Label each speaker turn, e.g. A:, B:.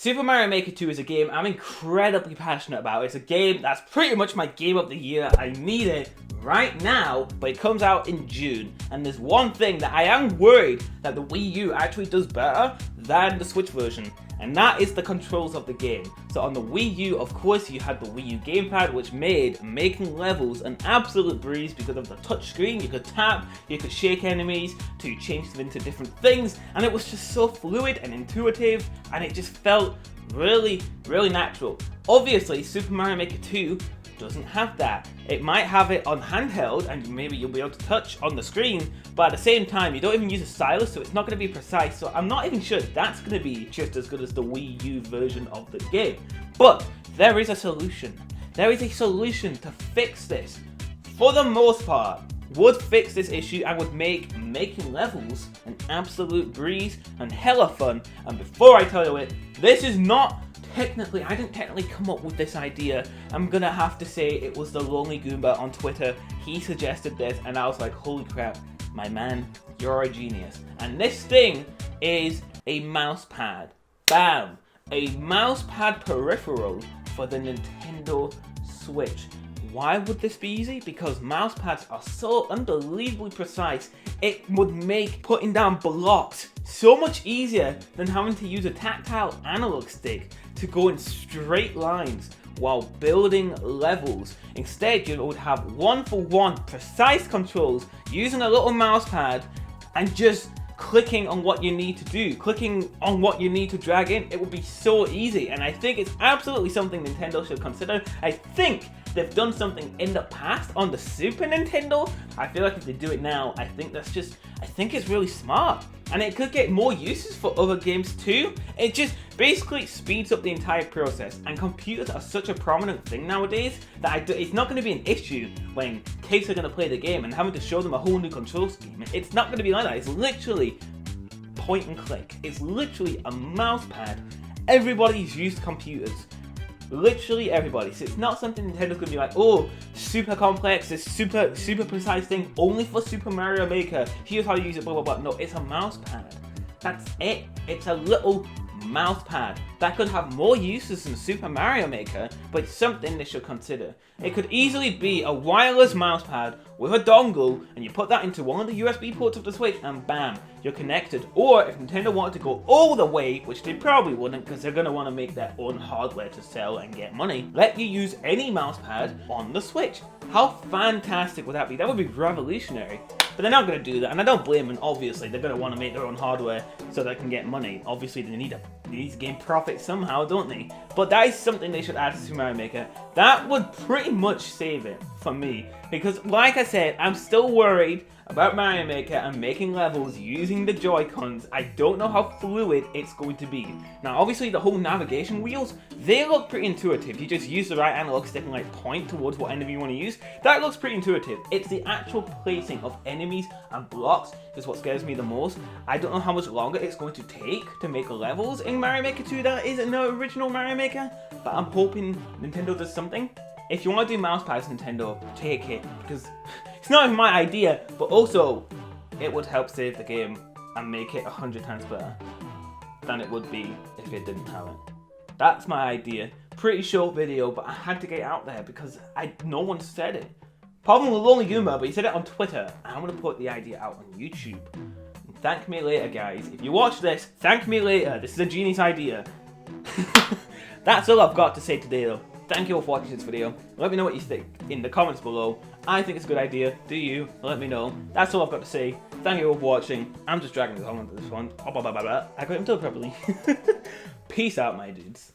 A: Super Mario Maker 2 is a game I'm incredibly passionate about. It's a game that's pretty much my game of the year. I need it right now, but it comes out in June. And there's one thing that I am worried that the Wii U actually does better than the Switch version, and that is the controls of the game. So on the Wii U, of course, you had the Wii U gamepad, which made making levels an absolute breeze because of the touchscreen. You could tap, you could shake enemies to change them into different things, and it was just so fluid and intuitive, and it just felt really, really natural. Obviously, Super Mario Maker 2 doesn't have that. It might have it on handheld and maybe you'll be able to touch on the screen, but at the same time you don't even use a stylus, so it's not going to be precise. So I'm not even sure that's going to be just as good as the Wii U version of the game. But there is a solution. There is a solution to fix this. For the most part, would fix this issue and would make making levels an absolute breeze and hella fun. And before I tell you it, this is not technically, I didn't technically come up with this idea. I'm gonna have to say it was the Lonely Goomba on Twitter. He suggested this and I was like, holy crap, my man, you're a genius. And this thing is a mouse pad. Bam! A mouse pad peripheral for the Nintendo Switch. Why would this be easy? Because mouse pads are so unbelievably precise. It would make putting down blocks so much easier than having to use a tactile analog stick to go in straight lines while building levels. Instead, you would have one-for-one precise controls using a little mouse pad and just clicking on what you need to do, clicking on what you need to drag in. It would be so easy, and I think it's absolutely something Nintendo should consider. I think they've done something in the past on the Super Nintendo. I feel like if they do it now, I think it's really smart. And it could get more uses for other games too. It just basically speeds up the entire process. And computers are such a prominent thing nowadays that it's not going to be an issue when kids are going to play the game and having to show them a whole new control scheme. It's not going to be like that. It's literally point and click. It's literally a mouse pad. Everybody's used computers. Literally everybody. So it's not something Nintendo's gonna be like, oh, super complex, this super precise thing only for Super Mario Maker. Here's how you use it, blah blah blah. No, it's a mouse pad. That's it. It's a little mouse pad that could have more uses than Super Mario Maker, but it's something they should consider. It could easily be a wireless mouse pad with a dongle, and you put that into one of the USB ports of the Switch, and bam, you're connected. Or if Nintendo wanted to go all the way, which they probably wouldn't because they're going to want to make their own hardware to sell and get money, let you use any mouse pad on the Switch. How fantastic would that be? That would be revolutionary. But they're not going to do that, and I don't blame them. Obviously, they're going to want to make their own hardware so they can get money. Obviously, they need to gain profit somehow, don't they? But that is something they should add to Super Mario Maker. That would pretty much save it for me. Because, like I said, I'm still worried about Mario Maker and making levels using the Joy-Cons. I don't know how fluid it's going to be. Now, obviously, the whole navigation wheels, they look pretty intuitive. You just use the right analog stick and like point towards what enemy you want to use. That looks pretty intuitive. It's the actual placing of enemies and blocks is what scares me the most. I don't know how much longer it's going to take to make levels in Mario Maker 2 that is in the original Mario Maker, but I'm hoping Nintendo does something. If you want to do mouse pads, Nintendo, take it, because it's not even my idea, but also it would help save the game and make it 100 times better than it would be if it didn't have it. That's my idea. Pretty short video, but I had to get it out there because no one said it. Apart from the Lonely Goomba, but he said it on Twitter, and I'm going to put the idea out on YouTube. And thank me later, guys. If you watch this, thank me later. This is a genius idea. That's all I've got to say today, though. Thank you all for watching this video. Let me know what you think in the comments below. I think it's a good idea. Do you? Let me know. That's all I've got to say. Thank you all for watching. I'm just dragging this on to this one. I got him told properly. Peace out, my dudes.